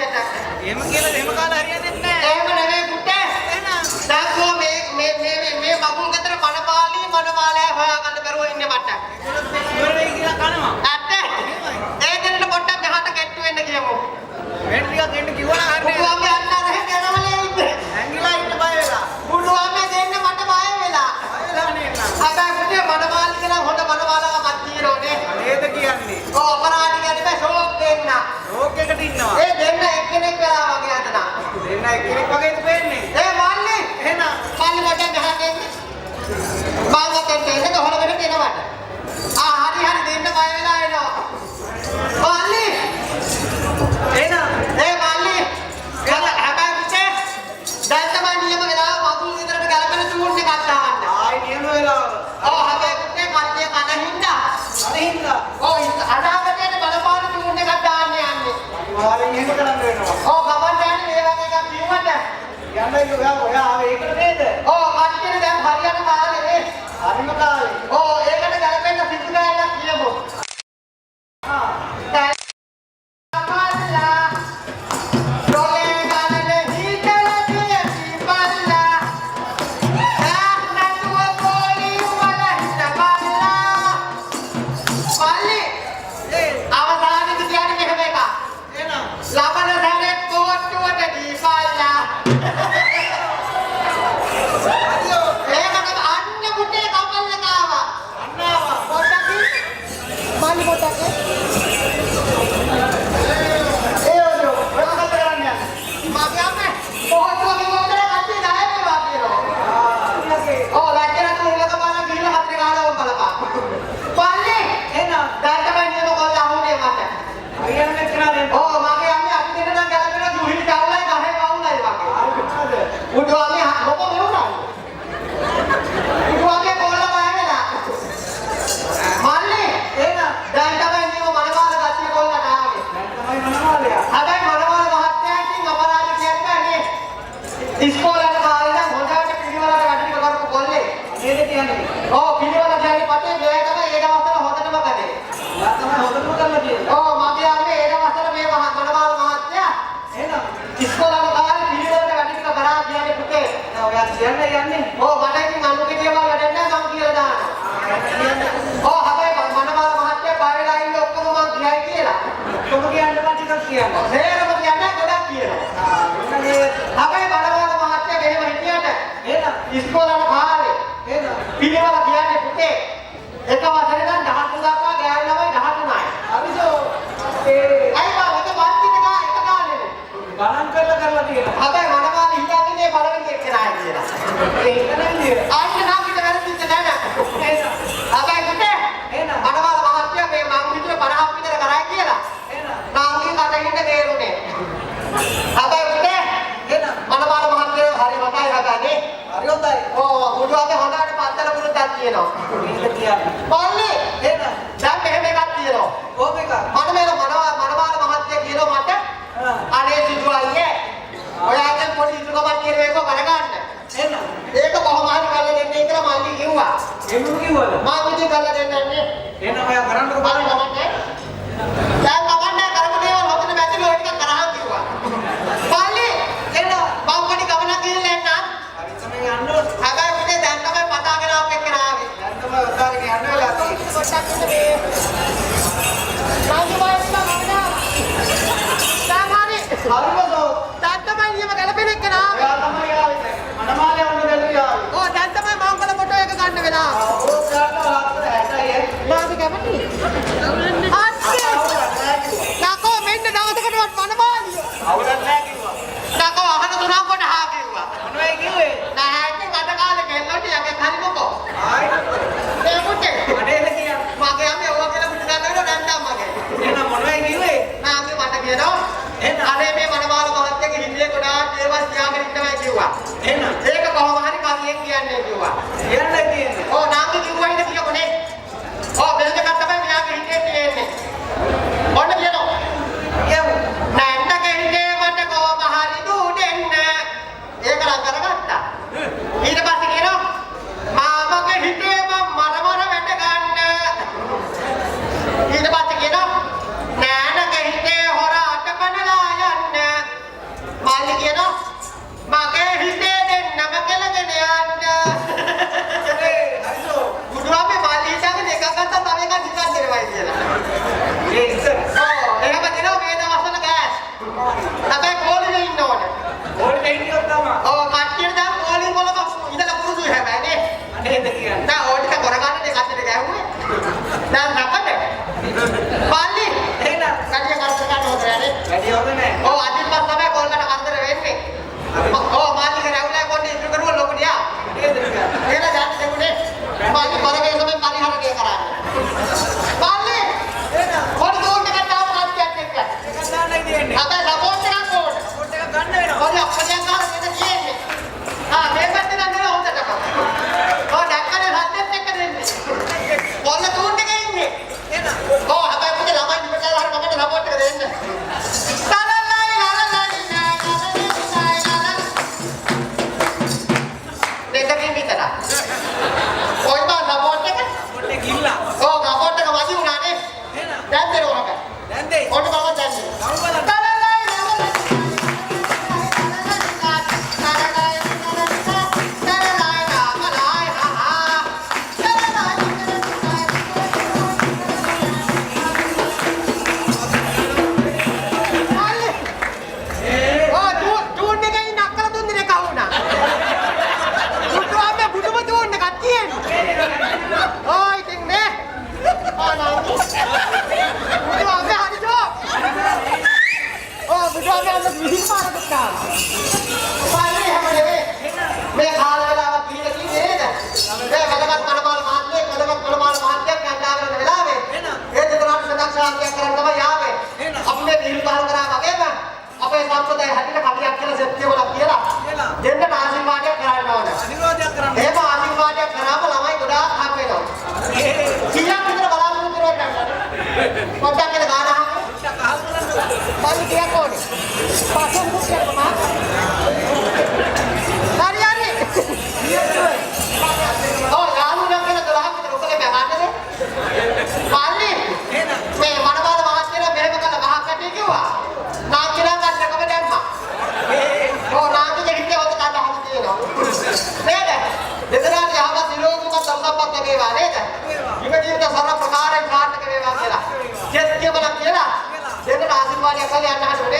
හරියට. එහෙම කියලා එහෙම කාලා හරියන්නේ නැහැ. එහෙම නෙවෙයි පුතේ. එහෙනම් දැක්කෝ මේ මගුල් ගෙදර මනමාලය හොයාගන්න බැරුව ඉන්නේ මට. ඉවර වෙයි කියලා කනවා. ඇත්ත. ඒ දෙන්නට පොඩ්ඩක් මෙහාට කෙට්ටු වෙන්න කියමු. වෙන ටිකක් එන්න කිව්වා නම් හරියට. පුතුවාගේ අන්න අර හැදනවලේ ඉන්නේ. ඇංගිලා ඉන්න බය වෙලා. පුතුවාගේ දෙන්න මට බය වෙලා. බය වෙලා නේ. හැබැයි පුතේ මනමාලි කියලා හොඳ මනමාලකමක් තියෙනෝනේ. නේද කියන්නේ? ඔව් අපරාධ කියන්නේ ෂෝක් දෙන්න. ෂෝක් එකට ඉන්නවා. ඒ දෙන්න එක්කෙනෙක් වෙලා වගේ අතන. දෙන්න එක්කෙනෙක් වගේද වෙන්නේ? ඒ මල්ලි. එහෙනම් මල්ලි මට ගහන්න එන්න. බාගතෙන් එන්න හොලගෙන එනවට. හරි දෙන්න බය වෙලා එනවා. මල්ලි. එහෙනම් ඒ මල්ලි. හැබැයි පුතේ දැන් තමයි නියම වෙලාව මගුල් විතරට ගලපෙන චූන් එකක් දාන්න. ආයි නියම වෙලාව. ඔව් හැබැයි පුතේ කට්ටිය කන හින්දා. අනිහින්දා. ඔව් අනාගතයට බලපාන චූන් එකක් දාන්න යන්නේ. අනිවාර්යෙන් එහෙම කරන්න වෙනවා. ඔව් ගමන් යන්නේ මේ වගේ එකක් කිව්වට. යන්නයි ඔයා ආවේ ඒකට නේද? ඔව් කට්ටියට දැන් හරියට කාලේ නේ. හරිම කාලේ. ඔව් ඒකට ගලපෙන්න සිද්ධ ගානක් කියමු. ඉස්කෝලේ කාලේ එහෙනම් පිළිවෙල කියන්නේ පුතේ එක වසරේ නම් 13 දක්වා ගෑනු ළමයි 13යි. හරිසෝ ඒ අය බලක වන්තික එක ගානේ ගණන් කරලා තියෙනවා. හැබැයි මනමාලි හිතාන්නේ බලවෙන්නේ එක්කනයි කියලා. ඒක නන්නේ. ආයෙත් නම් පිට වැරදිච්ච නැහැ. හැබැයි පුතේ එහෙනම් මනමාල මහත්තයා මේ මං විතර 50ක් විතර කරා කියලා. එහෙනම් නාමී කටින් තේරුනේ. හැබැයි පුතේ එහෙනම් මනමාල මහත්තයා හරි වටයි හදාන්නේ. හරි හොඳයි. ඔව් බුදුආගේ හොඳට පත්තල පුරුද්දක් තියෙනවා. මේක කියන්නේ. මල්ලි එහෙනම් දැන් මෙහෙම එකක් තියෙනවා. ඕක එක. මනමාල මහත්තයා කියනවා මට අනේ සිදු අයියේ ඔයාගෙන් පොඩි ඉතුරුකමක් කියන එක කරගන්න. එහෙනම් ඒක කොහොම හරි කරලා දෙන්නයි කියලා මල්ලි කිව්වා. එහෙම කිව්වද? මම ඉතින් කරලා දෙන්නන්නේ. එහෙනම් ඔයා කරන්න බලන්න. දැන් කවන්නේ කරපු දේවල් හොතට මැදිලි ඔය ටික කරහන් කිව්වා. මල්ලි එන්න මම පොඩි ගමනක් ගිහින් එන්න. හරි තමයි යන්න ඕන. හැබැයි පුතේ දැන් තමයි පතාගෙන ආපු එක්කන ආවේ. දැන් තමයි උදාගෙන යන්න වෙලා තියෙන්නේ. පොඩ්ඩක් ඉන්න මේ. මම හරිමදෝ දැන් තමයි නියම ගැලපෙන එක්කන ආවේ. ඔයා තමයි ආවේ. මනමාලේ වුණ දෙලු ආවේ. ඔව් දැන් තමයි මම කල ෆොටෝ එක ගන්න වෙලා. ඔව් ගන්න ලස්සන හැටයි. මාත් කැමති. අච්චේ. නාකෝ මෙන්න දවසකටවත් මනමාලිය. අවුලක් නැහැ කිව්වා. නාකෝ අහන තුනක් කොට හා කිව්වා. මොනවයි කිව්වේ? නැහැ ඉතින් අද කාලේ ගෙල්ලොට යගේ හරිමකෝ. ආයි. ඒ පුතේ. අඩේද කියන්නේ. මගේ අම්මේ ඔවා කියලා පිට ගන්න වෙනවා නැන්දා මගේ. එහෙනම් මොනවයි කිව්වේ? නාගේ මට කියනවා අනේ මේ මනමාල මහත්තයාගේ හිතේ ගොඩාක් දේවල් තියාගෙන ඉන්නවා කිව්වා. එහෙනම් ඒක කොහොම හරි කවියෙන් කියන්නේ කිව්වා. කියන්නයි තියෙන්නේ. ඔව් නාමි කිව්වා ඉන්න කියමුනේ. ඔව් මෙලක තමයි මෙයාගේ හිතේ තියෙන්නේ. ඔන්න කියනවා. කියමු. නැන්දගේ හිතේ මට කොහොම හරි දූ දෙන්න. ඒක නම් කරගත්තා. ඊට පස්සේ කියනවා මාමගේ හිතේ මම මරමර වැඩ ගන්න. ඊට පස්සේ කියනවා නෑනගේ හිතේ හොර අටපනලා යන්න. හැබැයි කෝලිනේ ඉන්න ඕනේ. ඕනේ දෙන්නේ තමයි. ඔව් කට්ටියට දැන් කෝලි මොලක ඉඳලා පුරුදුයි හැබැයි නේ. නේද කියන්නේ. දැන් ඕක කරගන්න දෙයක් අතට ගෑවුනේ. දැන් රකඩ. පාලි. එහෙනම් කට්ටිය කරදර ගන්න හොඳ නෑනේ. වැඩි හොඳ නැහැ. ඔව් අදින් පස් තමයි කෝල්ලට කරදර වෙන්නේ. ඔව් මාලි කරවලා කොන්නේ ඉතුරු කරුවා ලොකු දියා. නේද කියන්නේ. එහෙලා දැන් දෙමුනේ. මාලි කරගේ තමයි පරිහරණය කරන්නේ. පාලි. එහෙනම් පොඩි දුන්න කතාව කට්ටියක් එක්ක. එකක් දාන්නයි දෙන්නේ. අපේ සපෝට් එකක් ඕනේ. පොඩ් එකක් ගන්න වෙනවා. ඔය අපලියක් ගන්න මෙතන තියෙන්නේ. මේ පැත්තේ නම් නේද හොඳට. ඔය දැක්කනේ හද්දෙත් එක්ක දෙන්නේ. ඔන්න තුන් එකේ ඉන්නේ. එහෙනම් හැබැයි පුතේ ළමයි ඉන්නකලා හරි මමට සපෝට් එක දෙන්න. දෙකකින් විතර. ඔය බා සපෝට් එක. පොඩ් එක ගිල්ලා. ඔව් සපෝට් එක වදි උනානේ. එහෙනම් දැන් දෙනවා. දැන් දෙයි. ඔන්න මම දැන්නේ. ගමු බලන්න. මේ කාල වෙලාවක් ගිහින් තියෙන්නේ නේද? මේ වැඩගත් කඩමාල මහත්මිය වැඩගත් කඩමාල මහත්මියක් යන්නා කරන වෙලාවේ ඒ දෙතරම් සදාක්ෂාන්තියක් කරන් තමයි ආවේ. අපි මේ දිනු බහල් කරා වගේම අපේ සම්ප්‍රදාය හැටියට කටියක් කියලා සත්‍ය වලක් කියලා දෙන්න ආශිර්වාදයක් කරන්න ඕනේ. අනිවාර්යයෙන් කරන්න. එහෙම ආශිර්වාදයක් කරාම ළමයි ගොඩාක් හම් වෙනවා. කීයක් විතර බලාපොරොත්තු වෙනවද? පොඩ්ඩක් කියලා ගාන අහන්න. බලන්න කීයක් ඕනේ? පස්සෙන් මුක්යක් මහා. හරි හරි. ඔව් යාළුවෝ නම් කියලා 12ක් විතර උකලේ මම ගන්නනේ. පාන්නේ. මේ මනබාල මහත්තයලා මෙහෙම කරලා ගහක් කටේ කිව්වා. නාකිලා ගන්නකම දැම්මා. ඔව් නාකිගේ හිතේ හොත කඩ හදලා තියෙනවා. නේද? දෙදරාගේ ආව දිලෝකම සම්පත් වේවා නේද? ජීවිත සර්ව ප්‍රකාරයෙන් කාටක වේවා කියලා. ජෙත් කියවලා කියලා දෙන්න ආශිර්වාදයක් කරලා යන්න හදන්නේ